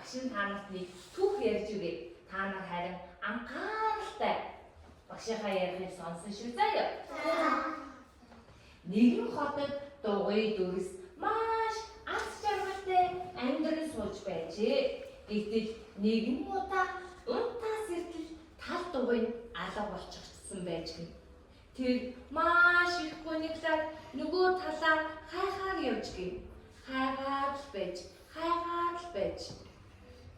багш та нарт нэг түүх ярьж өгье. Та нар харин анхааралтай багшийнхаа ярихыг сонсон шүү заяа. Нэгэн хотод дугуй дүрс маш аз жаргалтай амьдран сууж байжээ. Гэтэл нэгэн удаа унтаа сэртэл тал дугуй алга болчихсон байж гэн. Тэр маш их гуниглаад нөгөө талаа хайхаар явж гин. Хайгаад л байж.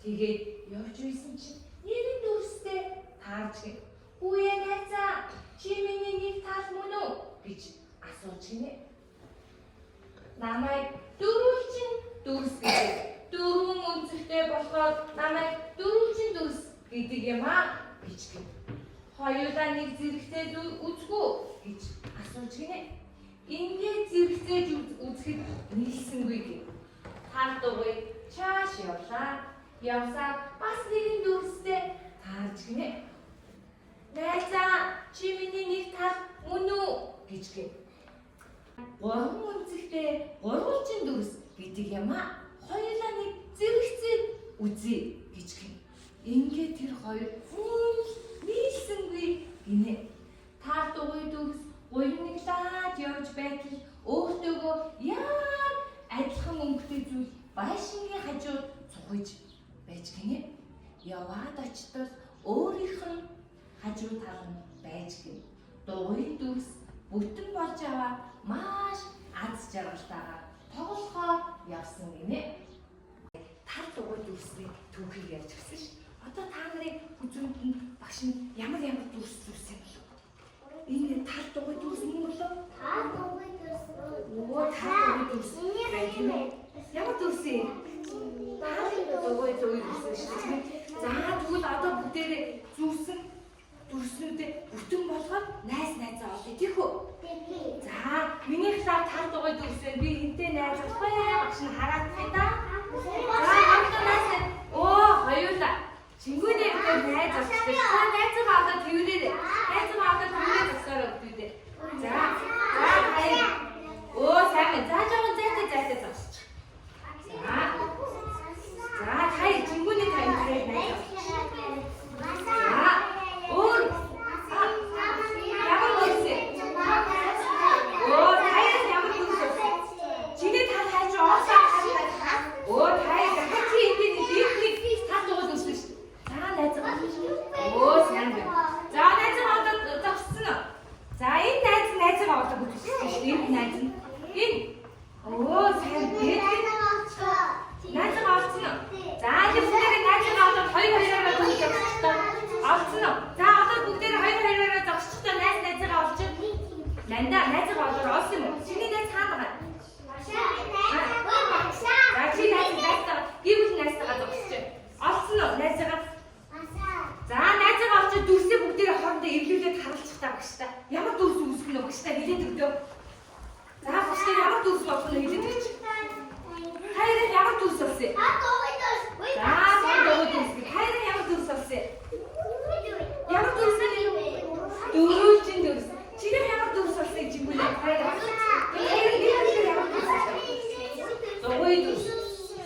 Тэгээд явж байсан чинь нэгэн дүрстэй таарч гин. Үе найзаа, чи миний нэг тал мөн үү гэж асууж гинэ. Намайг дөрвөлжин дүрс гэдэг. Дөрвөн үнцэгтэй болохоор намайг дөрвөлжин дүрс гэдэг юм аа гэж гин. Хоёулаа нэг зэрэгтэй үзгүү гэж асууж гинэ. Ингээд зэрэгцээж үзэхэд нийлсэнгүй гин. Тал дугуй чааш явлаа. Явсаад бас нэгэн дүрстэй таарж гинэ. Найзаа, чи миний нэг тал мөн үү гэж гин. Гурван үнцэгтэй гурвалжин дүрс гэдэг юм аа. Хоёулаа нэг зэрэгцээд үзье гэж гин. Ингээд тэр хоёр нийлсэнгүй гинэ. Тал дугуй дүрс гуйнаглаад явж байтал өөртөөгөө яг адилхан өнгөтэй зүйл байшингийн хажууд цугаж байж гинэ. Яваад очтол өөрийнх нь хажуу тал нь байж гин. Дугуй дүрс бүтэн болж аваад маш аз жаргалтайгаар тоглохоор явсан гинэ. Тал дугуй дүрсний түүхийг ярьж өгсөн ш. Одоо та нарын хүзүүнд нь багш нь ямар дүрс юм болов? Энэ тал дугуй дүрс юм болов? Тал дугуй дүрс. Оо, тал дугуй дүрс. Ямар дүрс юм? Тал дугуй дүрс шүү дээ. За тэгвэл одоо бүгдээрээ зүрсэн дүрснүүдээ бүтэн болгоод найзаа олъё тийх үү? За, миний хлаар тал дугуй дүрсээ би энтэй найзлах бай. Багш нь хараад байна. За, хамтдаа найз. Оо, хоёулаа. Чингүүний ихтэй найз авчихсан. Та найзгаа одоо тэрвэрээ. Найзгаа одоо тэрвэрээ засаар өгдөө. За, хаяа. Оо, сайн. За, жоохон зайтай засчих. За, хаяа чингүүний тань найз. За, өөр. Ямар дүрс? Оо, хаяа ямар дүрс? Чиний тал хайж оосаа. Оо, хаяа хачи энд нэг тал дугуй дүрс шүү. Найзгаа. Оо, сайн байна. За, найзгаа одоо зогссон уу? За, энэ найзгаа одоо бүтгэсэн шүү дээ. Энэ найз нь. Энэ. Оо, сайн байна. Найзгаа олсон уу? За, энэ бүгдээ найзгаа одоо хоёр-хоёроо зогсчихлоо. Олсон уу? За, одоо бүгдээ хоёр-хоёроо зогсчихлоо. Найзгаа олчих. Нандаа найзгаа олоор олсон юм уу? Чиний найз хаана байгаа? За, чи найзгаа гівл найзгаа зогсчих. Олсон уу? Найзгаа. За, найзгаа олчих дүрсээ бүгдээ хоорондоо эвлүүлээд харалцах та багштай. Ямар дүрс үүсгэх нь багштай хэлээд өгдөө. За, багштай ямар дүрс болох нь хэлээд өгч. Хайрын ямар дүрс олсон? За, дугуй дүрс. Хайрын ямар дүрс олсон? Ямар дүрс вэ? Дөрвөлжин дүрс. Чиний ямар дүрс олсон гэж юм бэ? Хайрын ямар дүрс олсон? Дугуй дүрс.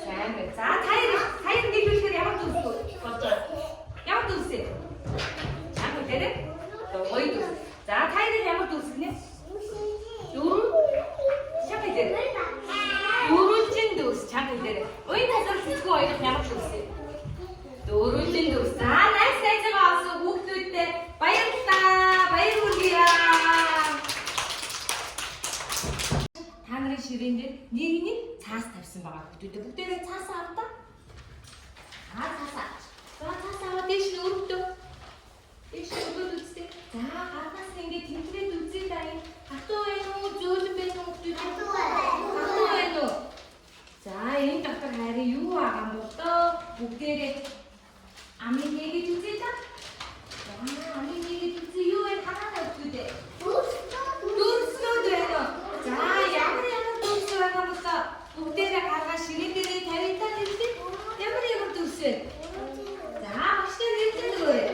Сайн байна. За, хайр нийлүүлэхээр ямар дүрс болж байгаа? Ямар дүрс вэ? Чамд дээр дугуй дүрс. За, хайрын ямар дүрс гинэ? Чамд дээр. Дөрвөлжин дүрс чамд дээр. Уян тасал зүгөө хоёрын ямар дүрс вэ? Дөрвөлжин дүрс. За, найзгаа олсон хүүхдүүдтэй баярлалаа. Баяр хүргэе. Та нарын ширээн дээр нэг цаас тавьсан байгаа хүүхдүүдээ бүгдээрээ цаасаа авдаа. Цаасаа. За, цаасаа дээш нь өргөдөө. Дээш нь өргөд үзтээ. За, хагас ингээд тэмдрээд үзье да юм. Хатуу байна уу? Зөөлөн байна уу хүүхдүүд? Хатуу байна уу? За, энэ дотор харин юу байгаа юм бол доо? Бүгдээрээ амийг нэгэж үзье да. За, амийг нэгэж үзье. Юу вэ? Хаана өгдөө? Дүрснүүд байна уу? За, ямар дүрс байгаа юм бол бүгдээрээ гаргаа ширээн дээрээ тавьтаа нэгдээ. Ямар дүрс вэ? За, багштай нэгдэн өгөөрэй.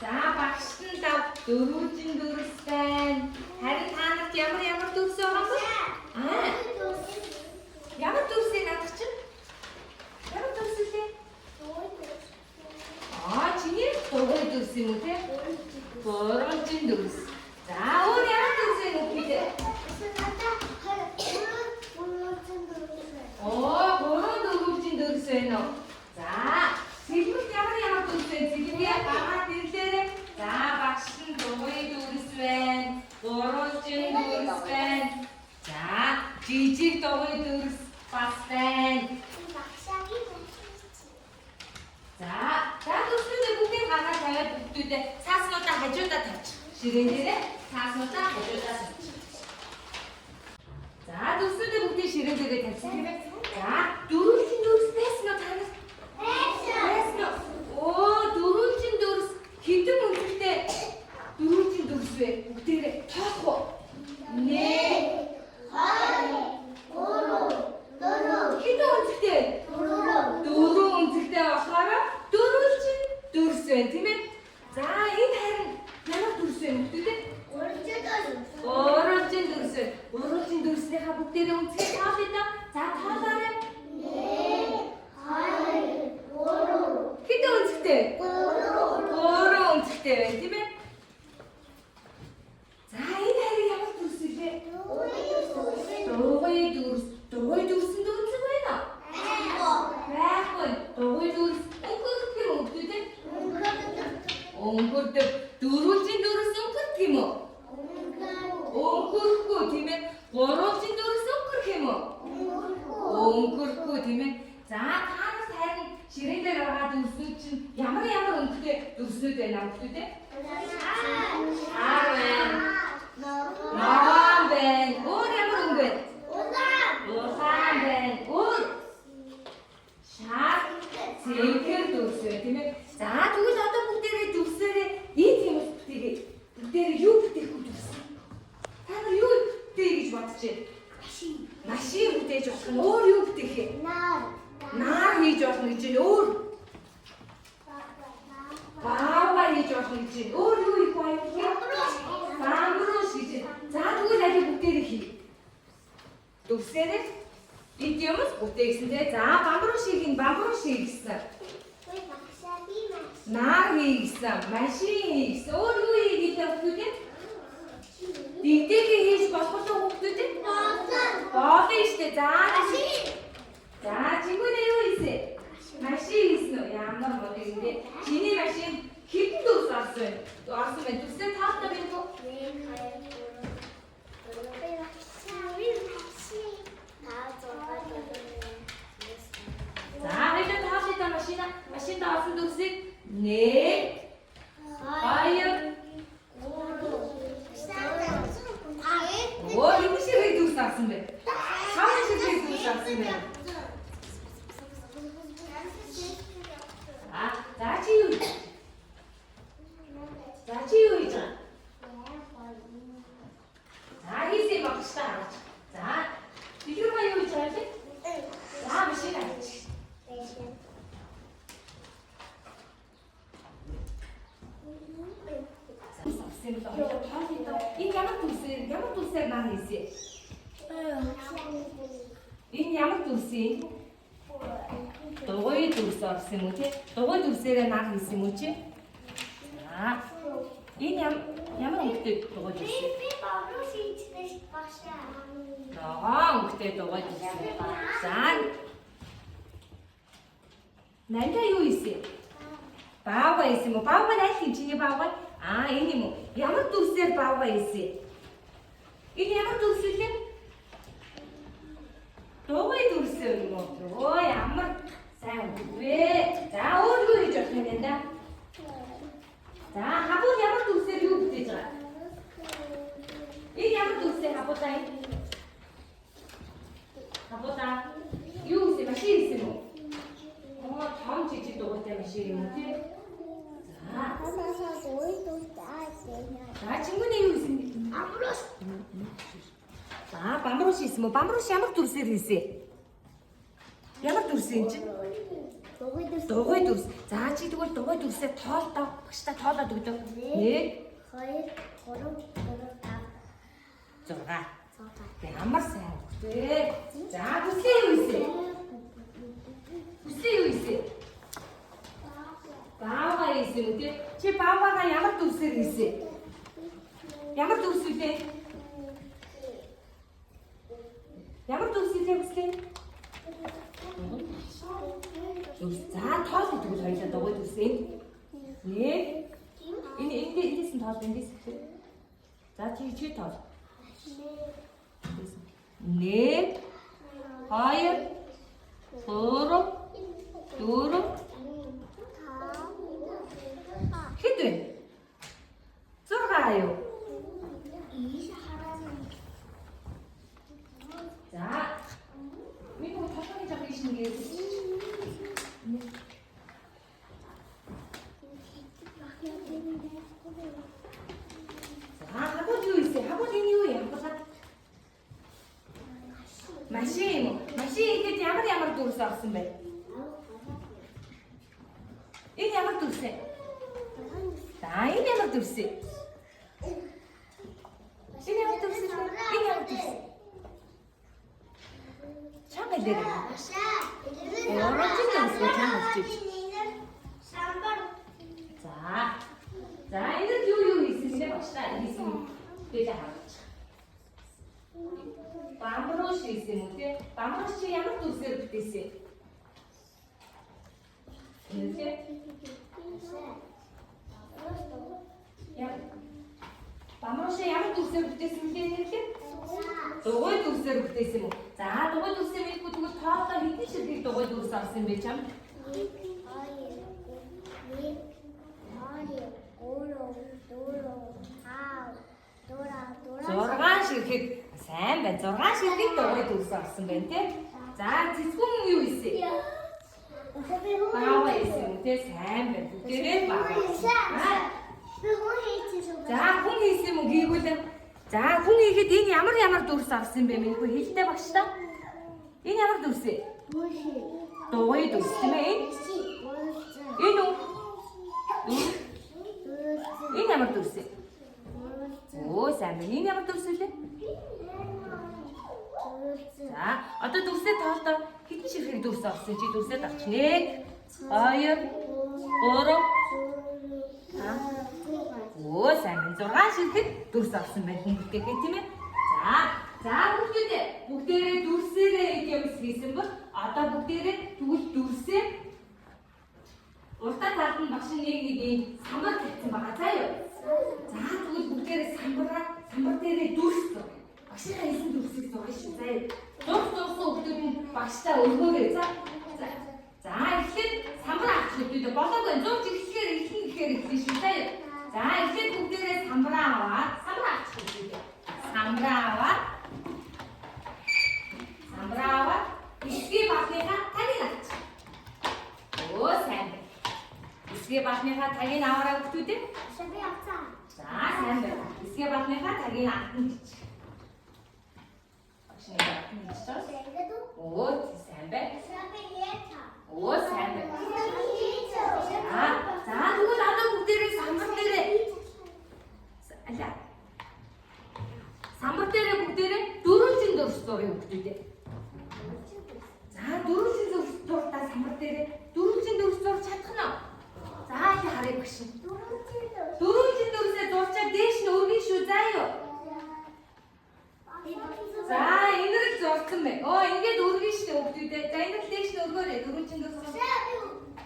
За, багш нь дөрвөлжин дүрс байна. Харин та нарт ямар дүрс байгаа вэ? Ямар дүрс вэ надад чинь? Ямар дүрс вэ? Гурванчин дүрс. За өөр ямар дүрс вэ хүүхдээ? Гурван дөрвөлжин дүрс байна уу? За цэлмэгт ямар дүрс вэ? Цэлмэгээ багаад ирлээрээ. За багш нь дугуй дүрс байна. Гурванчин дүрс байна. За жижиг дугуй дүрс бас байна. За дүрснүүдээ бүгдийг гаргаад тавиад бүгдүүдээ цааснуудаа хажуудаа тавьчих. Ширээн дээрээ цааснуудаа хажуудаа тавьчих. За дүрснүүдээ бүгдийг ширээн дээрээ тавьчих тийм ээ. За дөрвөлжин дүрс байсан уу танаас? Байсан. Дөрвөлжин дүрс хэдэн үнэтэй дөрвөлжин дүрс вэ? Бүгдээрээ тоох уу? 1 2 3 хэдэн үнэтэй? 4 үнэтэй болохоор дөрвөлжин дүрс байна тийм ээ. За энэ харин ямар дүрс вэ бүгдээ? Гурванчин дүрс. Гурванчин дүрснийхаа бүгдээрээ үнцгээ тоолъё доо. За тоолоорой. 1 2 3 хэдэн үнцгтэй? 3 үнцгтэй байна тийм ээ. За энэ харин ямар дүрс вэ? Дугуй дүрс. Дугуй дүрсэнд үнцэг байна уу? Байхгүй. Дугуй дүрс өнгөрөх юм уу бүгдээ? Өнгөрдөг. Дөрвөлжин дүрс өнгөрөх юм уу? Өнгөрөхгүй тийм ээ. Гурванчин дүрс өнгөрөх юм уу? Өнгөрөхгүй тийм ээ. За танаас харин ширээн дээр байгаа дүрснүүд чинь ямар өнгөтэй дүрснүүд байна бүгдээ? Наан байна. Өөр ямар өнгө байна? Усан байна. Өөр шар цэнхэр дүрс байна тийм ээ. За тэгвэл одоо бүгдээрээ дүрсээрээ ийм юм бүтээгээ. Бүгдээрээ юу бүтээх вэ дүрс? Та нар юу бүтээх гэж бодчихэ? Машин бүтээж болох нь өөр юу бүтээх вэ? Наар хийж болно гэж байна. Өөр баава хийж болно гэж байна. Өөр юу хийх вэ? Бамбрус гэж байна. За тэгвэл аль бүгдээрээ хий. Дүрсээрээ эд юмс бүтээгсэнтэй. За бамбрус хийгсэн. Наар хийгсэн, машин хийгсэн. Өөр юу хийгээд хүүхдүүд? Дэгдэгээ хийж болох уу хүүхдүүд? Болно шүү дээ. За чингүнээ юу хийсэн? Машин хийсэн үү? Ямар гоё юм бэ? Чиний машин хэдэн дүрс орсон байна? Дүрсээ таална байх уу? За хоёул таалъя та машин орсон дүрсийг 1 2 юу шиг дүрс авсан бэ? Хамаа шиг дүрс авсан бэ? За чи юу хийж байгаа? За хийсэй багштай хараач. За тэгэхээр ба юу хийж байгаа вэ? За машин авч. Энэ ямар дүрсээр маань хийсэн? Энэ ямар дүрс юм? Дугуй дүрс орсон юм уу тий? Дугуй дүрсээрээ маань хийсэн юм уу чи? За энэ ямар өнгөтэй дугуй дүрс? Би бамбрус хийчихсэн багшаа. Өнгөтэй дугуй дүрс. За Нанда юу хийсэн? Баава хийсэн юм уу? Баава аль юм чиний баава? Энэ юм уу? Ямар дүрсээр баава хийсэн? Энэ ямар дүрс вэ? Дугуй дүрс юм уу? Ямар сайн үгүй. За өөр юу хийж болох юм бэ? За хабууд ямар дүрсээр юу бүтээж байгаа? Энэ ямар дүрсээр хабуудаа юм? Хабуудаа юу хийсэн? Машин хийсэн юм уу? Том жижиг дугуйтай машин юм тий? За чингүний юу хийсэн? Бамбрус. За бамбрус хийсэн мө? Бамбрус ямар дүрсээр хийсэн? Ямар дүрс юм чи? Дугуй дүрс. За чи тэгвэл дугуй дүрсээ тоолдоо. Багштай тоолоод өгдөө. 1 2 3 4 5 6. Ямар сайн үгтэй. За бүсээ юу хийсэн? Бүсээ юу хийсэн? Баава хийсэн үү тий? Чи бааваа ямар дүрс дүрсээр хийсэн. Ямар дүрс үлээ? Ямар дүрс үлээ хүслээ? Дүрс. За тоол гэдэг нь хоёлаа дугуй дүрс энэ. Нэг. Эндээс нь тоол эндээс ихлээ. За чи тоол. Нэг. Хоёр. Гурав. Дөрөв. Хэд вэ? 6 юу? За. Миний толгойн жах иш нэгээ. За, хагуул юу ийсэ? Хагуул энэ юу юм? Машин. Машин ихэд ямар дүрс авсан бэ? Энэ ямар дүрс вэ? За, энэ ямар дүрс вэ? Энэ ямар дүрс вэ? Энэ ямар дүрс? Чамаа лээ. Орооч дүрс вэ? Чамаа чи. За, энэ юу хийсэн бэ? Багшаа хийсэн. Дээлээ хараач. Бамбарууш хийсэн үү те? Бамбарууш чи ямар дүрсээр бүтээсэн? Үнэхээр бамбарууш ямар дүрсээр бүтээсэн бэ нэрlээ? Дугуй дүрсээр бүтээсэн юм уу? За, дугуй дүрсээр мэдгүй тэгвэл тоолоо хэдэн ширхэг дугуй дүрс авсан бэ чам? 6 ширхэг сайн байна. 6 ширхэг дугуй дүрс авсан байна те. За, цэцгүн юу ийсэ? Баава ийсэн үү те? Сайн байна. Бүгдээрээ баава. За, хүн хийсэн юм уу гээгүүл. За, хүн хийхэд энэ ямар дүрс авсан бэ? Минийхүү хэлтэй багш та. Энэ ямар дүрс вэ? Дугуй дүрс тийм ээ? Энэ үү? Энэ ямар дүрс вэ? Оо, сайн байна. Энэ ямар дүрс вэ? За, одоо дүрсээ тоолдоо хэдэн ширхэг дүрс авсан чи дүрсээ тавч. 1 2 3 Оо, сайн байна. 6 ширхэг дүрс авсан байна хүн бүтээхэд тийм ээ. За бүгдээрээ дүрсээрээ икемс хийсэн бол одоо бүгдээрээ тэгвэл дүрсээ уртаа талд нь багш нэг ийм самбар тавьсан байгаа заа юу. За тэгвэл бүгдээрээ самбар дээрээ дүрс зураг. Багшийн хийсэн дүрсийг зургая шүү заа юу. Зурсан хүмүүс нь багштай өргөөрэй. За эхлээд самбар авч өгдөө болоогүй зурж эхлэхээр шүү заа юу. За эхлээд бүгдээрээ самбараа аваад авч өгдөө. Самбараа аваад эсгээ бахныхаа тагийг авч. Оо сайн байна. Эсгээ бахныхаа тагийг аваарай өгдөө. Би авцаа. За сайн байна. Эсгээ бахныхаа тагийг авах гэж. Багшны авах гэж байна. Оо сайн байна. Оо сайн байна. За тэгвэл одоо бүгдээрээ самбар дээрээ самбар дээрээ бүгдээрээ дөрвөлжин дүрс зургийг өгдөө. За дөрвөлжин дүрс зуртаа самбар дээрээ дөрвөлжин дүрс зурж чадах нь. За яа харъя багш. Дөрвөлжин дүрсээ зурчаад дээш нь өргөн шүү заа юу. За энэрэг зурсан бэ. Оо ингээд өргөн шүү өгдөө. За энэрэг дээш нь өргөөрэй дөрвөлжин дүрс.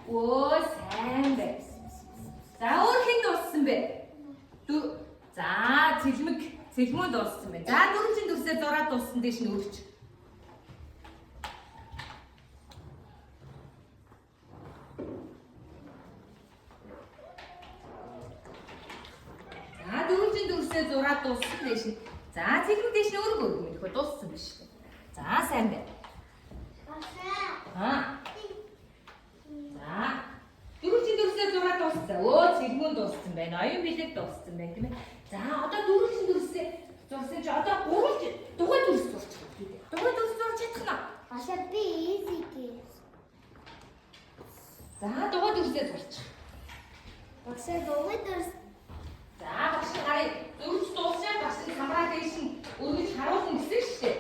Оо сайн байна. За өөр хэн дууссан бэ? За цэлмэн дууссан байна. За дөрвөлжин дүрсээ зураад дууссан дээш нь өргөч. За дөрвөлжин дүрсээ зураад дууссан дээш нь. За цэлмэн дээш нь өргөөр мөрхөө дууссан биш үү? За сайн байна. За дөрвөлжин дүрсээ зураад дууссан. Оо цэлмэн дууссан байна. Оюун билет дууссан байна тийм ээ. За одоо дөрвөлжин дүрсээ зурсан чи одоо дугуй дүрс зурч чадах. Дугуй дүрс зурч чадах нь. Ашаа би easy. За дугуй дүрсээ зурч. Багшаа дугуй дүрс. За багш харъя. Дүрс дуусчаад багш хамраа дээш нь өргөж харуулна гэсэн шүү дээ.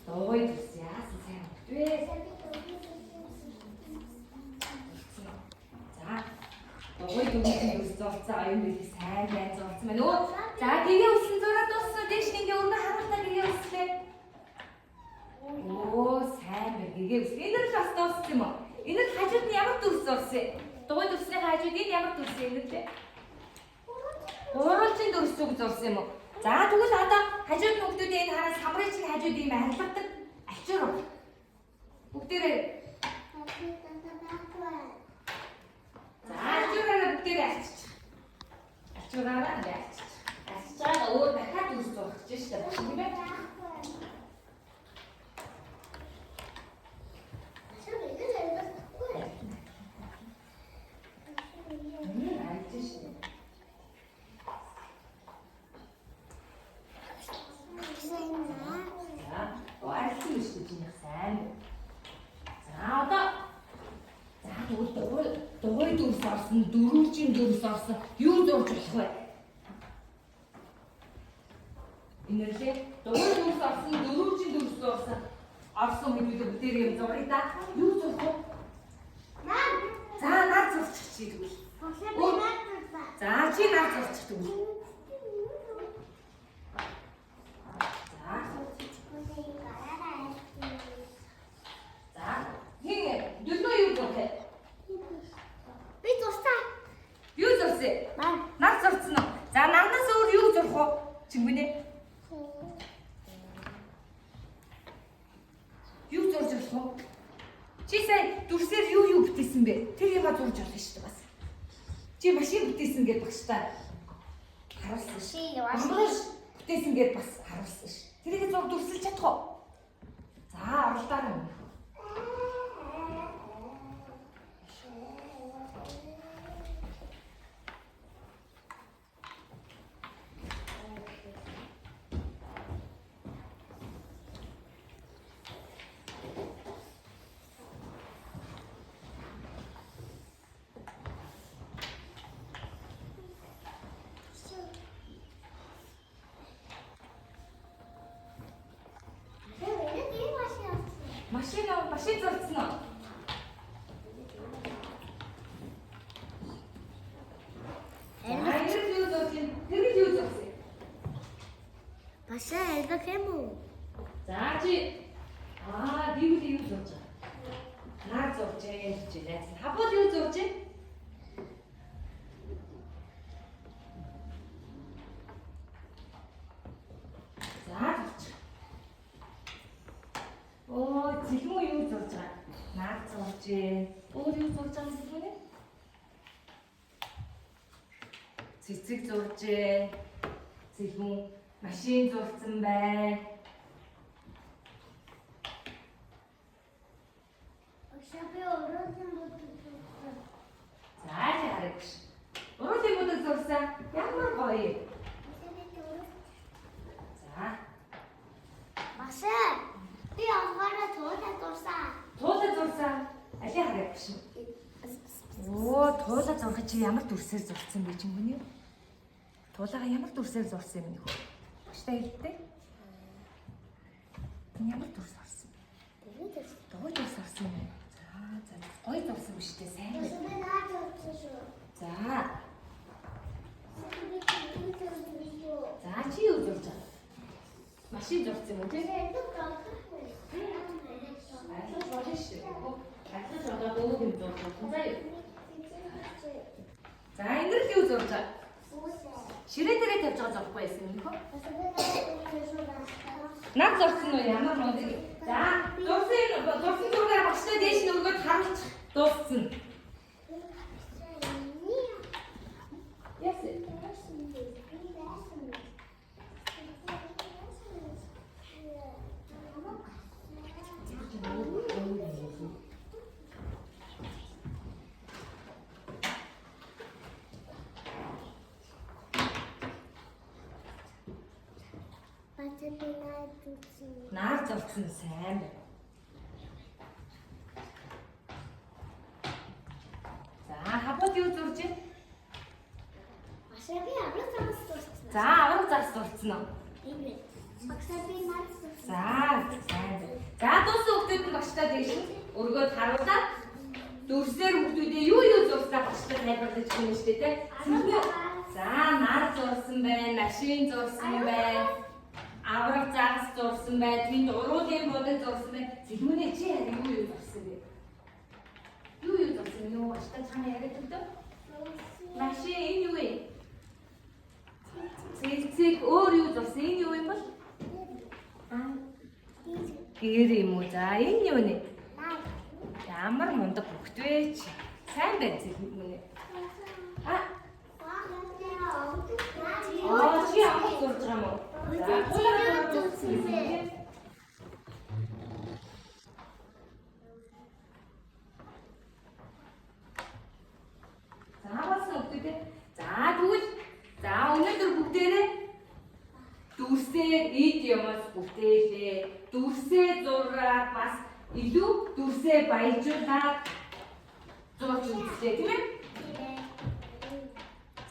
Дугуй дүрс яасан сайн хөвтвэ. За Дугуй дүүрсэн дүүрс зурцсан аюун бэлэг сайн байн зурцсан байна. Өө за гэгээ үсэн зураад дууссан. Дэш ингээ өргө харуултаа гэгээ үслээ. Оо сайн байна. Гэгээ үс. Энэ л бас дууссан юм уу? Энэ л хажууд нь ямар дүрс зурсан? Дугуй дүрсний хажууд энэ ямар дүрс юм бэ? Гурвалжин дүрс зүг зурсан юм уу? За тэгвэл одоо хажууд нүгдүүдээ энэ хараас хамрын чинь хажууд юм арилгадаг. Ачуур. Бүгдээрээ. За ачуураараа бүгдээрээ ачиж. Ачуураараа ингэ ачиж. Ачиж өөр дахиад дүрс зурах гэж штэ багш тийм ээ. Дугуй дүрс орсон, дөрвөлжин дүрс орсон. Юу зурж болох вэ? Инэрлээ дугуй дүрс орсон, дөрвөлжин дүрс орсон. Орсон мэдүүд бүгдээр юм зуръя да. Юу зурх вэ? Наа. За наад зурчих чи тэгвэл. За чи наад зурчих тэгвэл. За. Хин дүрнөө юу зурх вэ? Би тусаа. Юу зурсан? Наа. Наад зурсан уу? За надаас өөр юу зурх вэ? Чингүнэ. Юу зурж болох вэ? Чи сая дүрсээр юу бүтээсэн бэ? Тэр юугаа зурж болно шүү дээ бас. Чи машин бүтээсэн гэж багштай харуулсан шүү. Амраш бүтээсэн гэж бас харуулсан шүү. Тэрийг зур дүрсэлж чадах уу? За оролдоор юм. Машин зурцсан уу? Энд юу зурсан? Тэр юу зурсан? Башаа элбэх юм уу? За чи дивд юу зурж байгаа? Наад зурж ээ гэж найз. Хабууд юу зурж ээ? За зурч. Оо, зэлмүү юу зурж байгаа? Наад зурж ээ. Өөр юу зурж байгаа юм бэ? Цэцэг зурж ээ. Зэлмүү машин зурцсан бай. Башаа би өрөөсөн бодсон. За хараач. Өрөөний бүдэг зурсан. Ямар гоё. За. Башаа би анхаараа туулаа дурсаа. Туулаа зурсан. Алиа хараач. Оо, туулаа зурхад чи ямар дүрсээр зурцсан бэ чинь гүнээ? Туулаага ямар дүрсээр зурсан юм нөхөө? Баштай хэлдэг. Ямар дүрс орсон? Дугуй дүрс орсон юм. За, гоё зурсан биш үү? Сайн байна. За. За чи юу зурж байгаа? Машин зурсан юм тий? Ажил болно шүү. Ажил жоо дөө юм зурж байгаа. За, энэ юу зурж байгаа? Ширээ дээрээ тавьж байгаа зурхгүй байсан юм хөө? Наад зурсан уу ямар модог. За, зурсан зургаар багштай дээш нь өргөд харуулчих дууссан. Yes. Наар зурсан сайн байна. За, хабууд юу зурж байна? Башаа би авраг цаас дурсан. За, авраг цаас зурсан уу? Ийм. Башаа би наад дурсан. За, сайн байна. За, дууссан хүмүүсд нь багштай дээш өргөд харуулаад дүрсээр хүмүүсээ юу зурсаа багштай тайлбарлаж өгнө шүү дээ. За нар зурсан байна, машин зурсан байна. Авраг загас зурсан байна. Тэнд уруулын бодог зурсан байна. Зэлмүнэ чи яа юу зурсан бэ? Юу зурсан юу багштай чамаа яриад өгдөө? Машин энэ юу вэ? Цэцэг өөр юу зурсан? Энэ юу юм бол? Гэр юм уу? За энэ юу нэ? Ямар мундаг хөхт вэ чи? Сайн байна зэлмүнэ. Чи ямар зурж байгаа юм уу? Өнөөдөр бүгдээрээ дүрсээр ид юмас бүтээлээ. Дүрсээ зураад бас илүү дүрсээ баяжуулаад зурж үзлээ тийм ээ?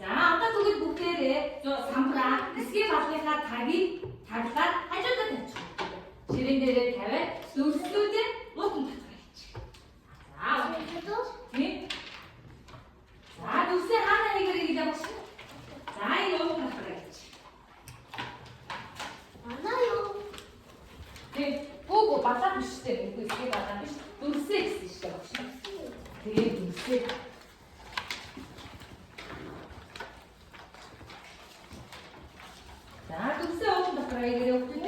За одоо тэгвэл бүгдээрээ самбраа эсгийн балныхаа тагийг таглаад хажуудаа тавьчих. Ширээн дээрээ тавиад дүрслүүдээ нутан татвар хийчих. За дүрсээ хаана хийгэрэй гэж явах шин? За энэ нутан татвар хийчих. Богу балаа биш үү? Эсгийн балаа биш. Дүрсээ гэсэн шүү дээ багш. Тэгээд дүрсээ. За дүрсээ уун дотроо хийгэрэй өгдөө.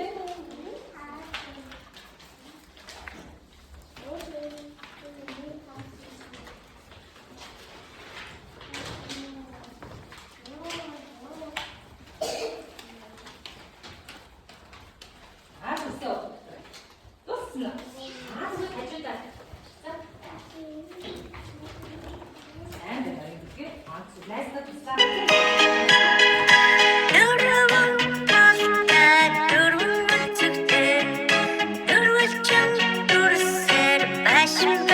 Dürüm